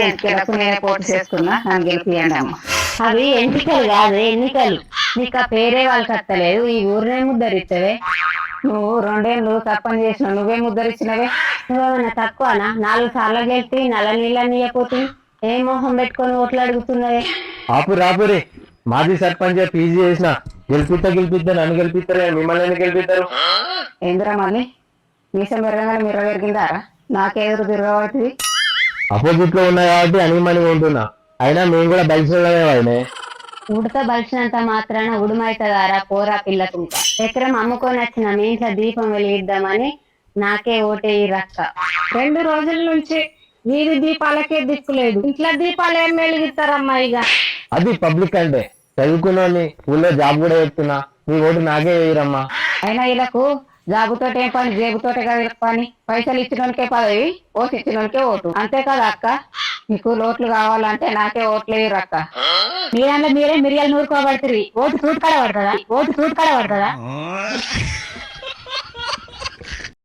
ఎన్నికలకు నేనే పోటీ చేసుకున్నా, నన్ను గెలిపియండి అమ్మ. అవి ఎంటికలు కాదు ఎన్నికలు. నీకు ఆ పేరే వాళ్ళకి అత్తలేదు. ఈ ఊరినే ముద్దరిచ్చవే. నువ్వు 2 ఏళ్ళు సర్పంచ్ చేసినావు, నువ్వే ముద్దరిచ్చినవే. నువ్వేమన్నా తక్కువనా? 4 సార్లు గెలిపి నల్ల నీళ్ళని ఇయ్యపోతే ఏ మొహం పెట్టుకొని ఓట్లు అడుగుతున్నవే? రాపురే మాజీ సర్పంచ్ పీజీ చేసిన గెలిపిద్దా నన్ను గెలిపిస్తారు, మిమ్మల్ని గెలిపిస్తారు. ఏందిరా మళ్ళీ మీసం పెరగగానే మీరు పెరిగిందారా? నాకెదురు తిరగబడుతుంది. అపోజిట్ లో ఉన్నా కాబట్టి అనిమని ఉంటున్నా. అయినా మేము కూడా బయట ఉడత బలిసినంత మాత్రాన ఉడుమైతదారా పోరా పిల్లకు. ఎకరం అమ్ముకొని వచ్చిన మీ ఇంట్లో దీపం వెలిగిద్దామని నాకే ఓటేయి రక్క. 2 రోజుల నుంచి వీధి దీపాలకే దిక్కులేదు. ఇంట్లో దీపాలు ఏం వెలిగిస్తారమ్మా? ఇక అది పబ్లిక్ అంటే చదువుకున్న ఊళ్ళో జాబ్ కూడా చెప్తున్నా. మీ ఓటు నాకే వేయరమ్మా. అయినా వీళ్ళకు జాబుతోటి ఏం పని, జేబుతోటే కదా పని. పైసలు ఇచ్చినోనికే పదవి, ఓటు ఇచ్చినోనికే ఓటు. అంతే కదా అక్క? మీకు ఓట్లు కావాలంటే నాకే ఓట్లు వేయరు అక్క. మీరే మిరియాలు నూరుకోబడుతుంది. ఓటు చూటు కడ పడుతుందా?